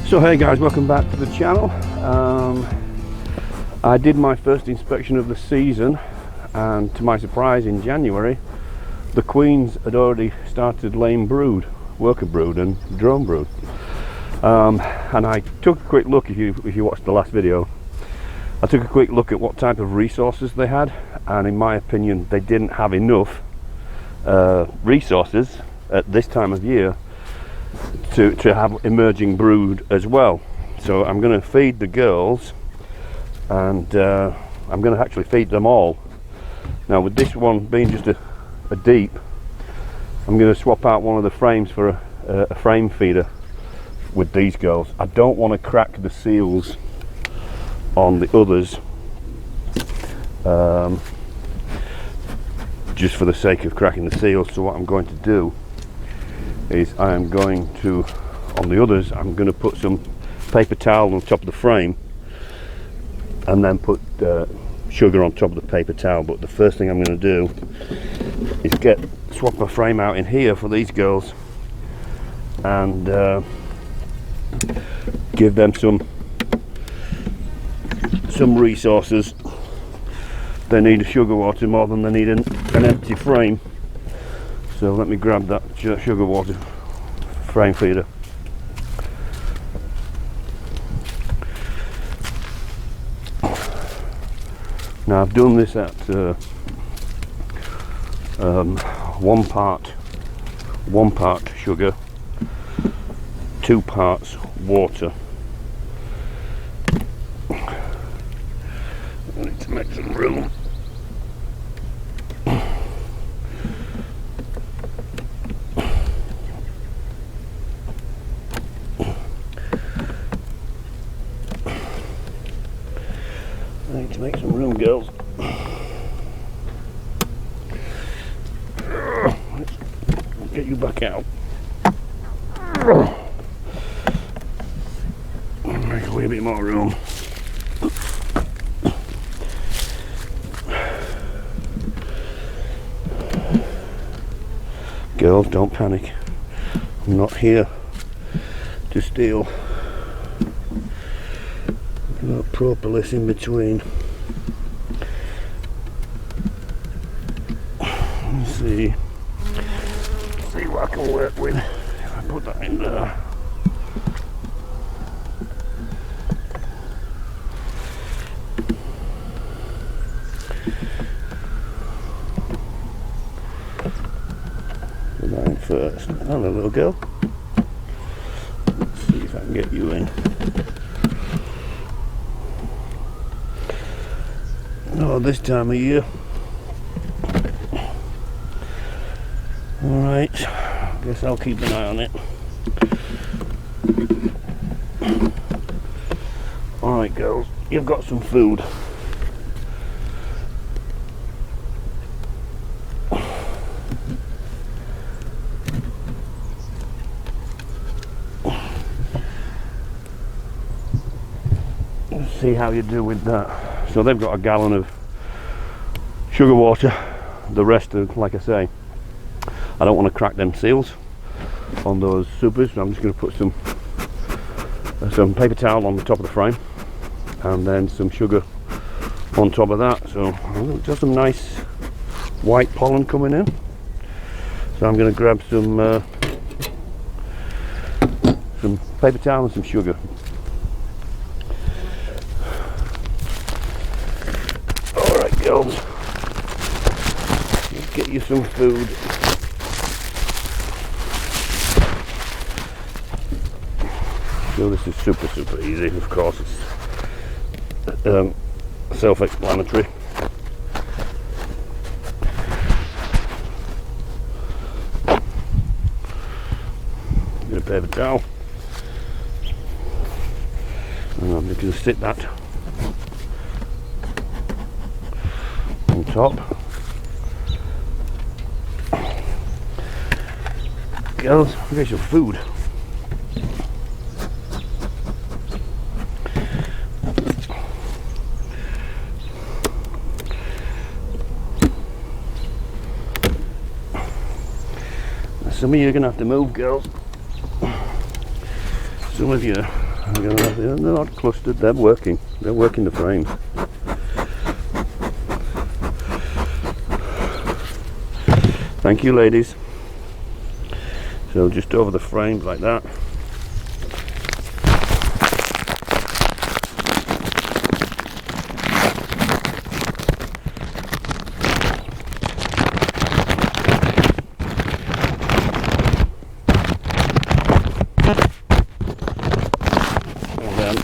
So hey guys, welcome back to the channel. I did my first inspection of the season, and to my surprise in January the queens had already started laying brood, worker brood and drone brood. And I took a quick look, if you watched the last video, I took a quick look at what type of resources they had, and in my opinion they didn't have enough resources at this time of year to have emerging brood as well. So I'm going to feed the girls, and I'm going to actually feed them all. Now with this one being just a deep, I'm going to swap out one of the frames for a frame feeder with these girls. I don't want to crack the seals on the others, just for the sake of cracking the seals. So what I'm going to do is I am going to, on the others, I'm going to put some paper towel on top of the frame and then put sugar on top of the paper towel. But the first thing I'm going to do is swap my frame out in here for these girls and give them some resources. They need sugar water more than they need an empty frame. So let me grab that sugar water frame feeder. Now I've done this at 1 part sugar, 2 parts water. I need to make some room. I need to make some room, girls. Let's get you back out. Make a wee bit more room. Girls, don't panic. I'm not here to steal. Got propolis in between. Let's see what I can work with. If I put that in there. Put that in first. Hello, little girl. Let's see if I can get you in. Oh, this time of year. Alright, guess I'll keep an eye on it. Alright girls, you've got some food. Let's see how you do with that. So they've got a gallon of sugar water. The rest of, like I say, I don't want to crack them seals on those supers, so I'm just going to put some paper towel on the top of the frame and then some sugar on top of that. So just some nice white pollen coming in. So I'm going to grab some paper towel and some sugar. Girls, let's get you some food. So this is super easy, of course. It's self-explanatory. Get a paper towel, and I'm just going to sit that on top. Girls, here's your food. Some of you are going to have to move, girls. Some of you They're not clustered, they're working the frames. Thank you, ladies. So just over the frames like that. And then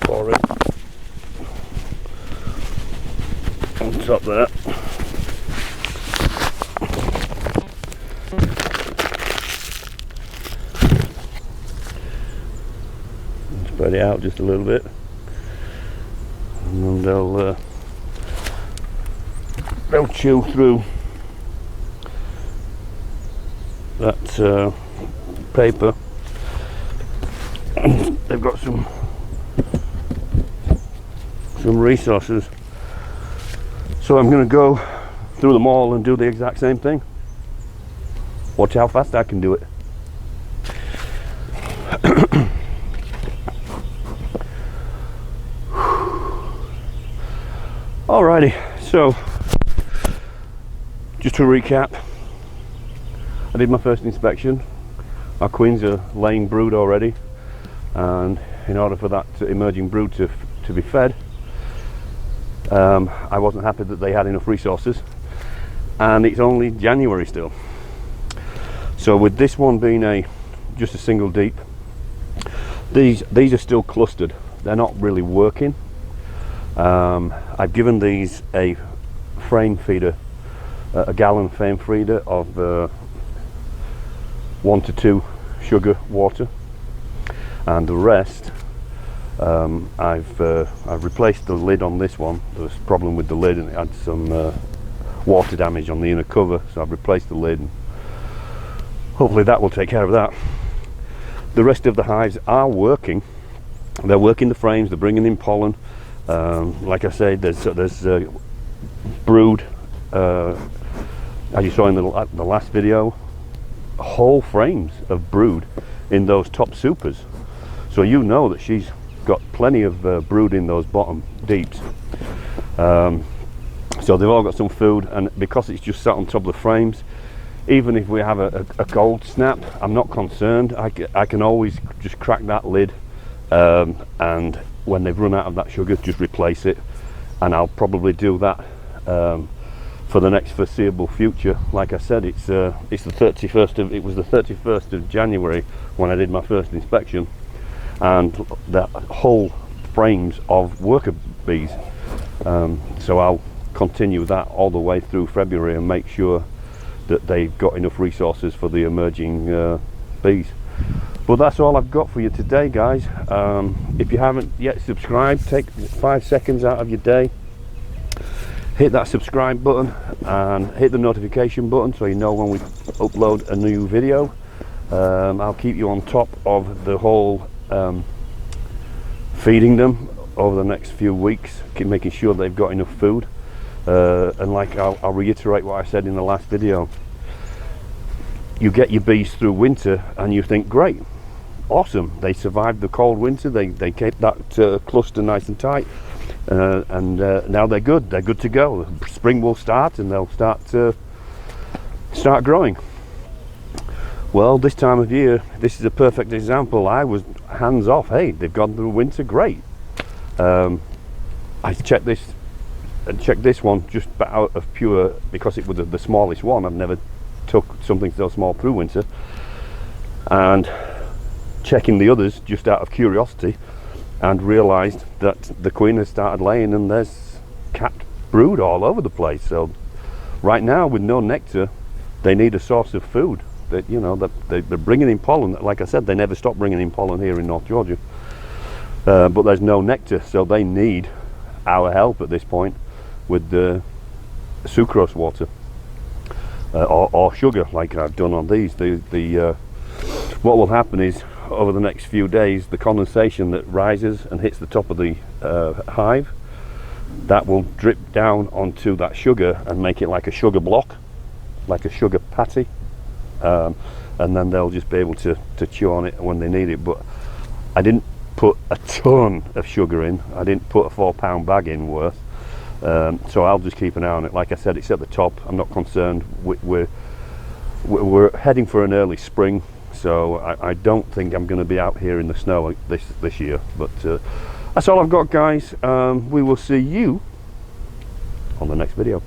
pour it on top there. Spread it out just a little bit, and they'll chew through that paper. They've got some resources, so I'm going to go through them all and do the exact same thing. Watch how fast I can do it. Alrighty, so just to recap, I did my first inspection. Our queens are laying brood already, and in order for that emerging brood to be fed, I wasn't happy that they had enough resources, and it's only January still. So with this one being just a single deep, these are still clustered. They're not really working. I've given these a frame feeder, a gallon frame feeder of 1 to 2 sugar water, and the rest I've replaced the lid on this one. There was a problem with the lid and it had some water damage on the inner cover, so I've replaced the lid, and hopefully that will take care of that. The rest of the hives are working. They're working the frames, they're bringing in pollen. Like I said, there's brood, as you saw in the last video, whole frames of brood in those top supers. So you know that she's got plenty of brood in those bottom deeps. So they've all got some food, and because it's just sat on top of the frames, even if we have a cold snap, I'm not concerned. I can always just crack that lid, and when they've run out of that sugar, just replace it, and I'll probably do that for the next foreseeable future. Like I said, it's the 31st of January when I did my first inspection, and the whole frames of worker bees. So I'll continue that all the way through February and make sure that they've got enough resources for the emerging bees. Well, that's all I've got for you today, guys. If you haven't yet subscribed, take 5 seconds out of your day, hit that subscribe button and hit the notification button so you know when we upload a new video. I'll keep you on top of the whole feeding them over the next few weeks, keep making sure they've got enough food, and like I'll reiterate what I said in the last video. You get your bees through winter and you think, great, awesome, they survived the cold winter, they kept that cluster nice and tight, and now they're good to go. Spring will start and they'll start growing. Well, this time of year, this is a perfect example. I was hands off. Hey, they've gone through winter, great. I checked this one just out of pure, because it was the smallest one. I've never took something so small through winter, and checking the others just out of curiosity, and realized that the queen has started laying and there's capped brood all over the place. So right now, with no nectar, they need a source of food. That, you know, that they're bringing in pollen. Like I said, they never stop bringing in pollen here in North Georgia, but there's no nectar, so they need our help at this point with the sucrose water, or sugar, like I've done on these. What will happen is, over the next few days, the condensation that rises and hits the top of the hive, that will drip down onto that sugar and make it like a sugar block, like a sugar patty, and then they'll just be able to chew on it when they need it. But I didn't put a ton of sugar in. I didn't put a 4 pound bag in worth. So I'll just keep an eye on it. Like I said, it's at the top. I'm not concerned. We're heading for an early spring, so I don't think I'm going to be out here in the snow this year. But that's all I've got, guys. We will see you on the next video.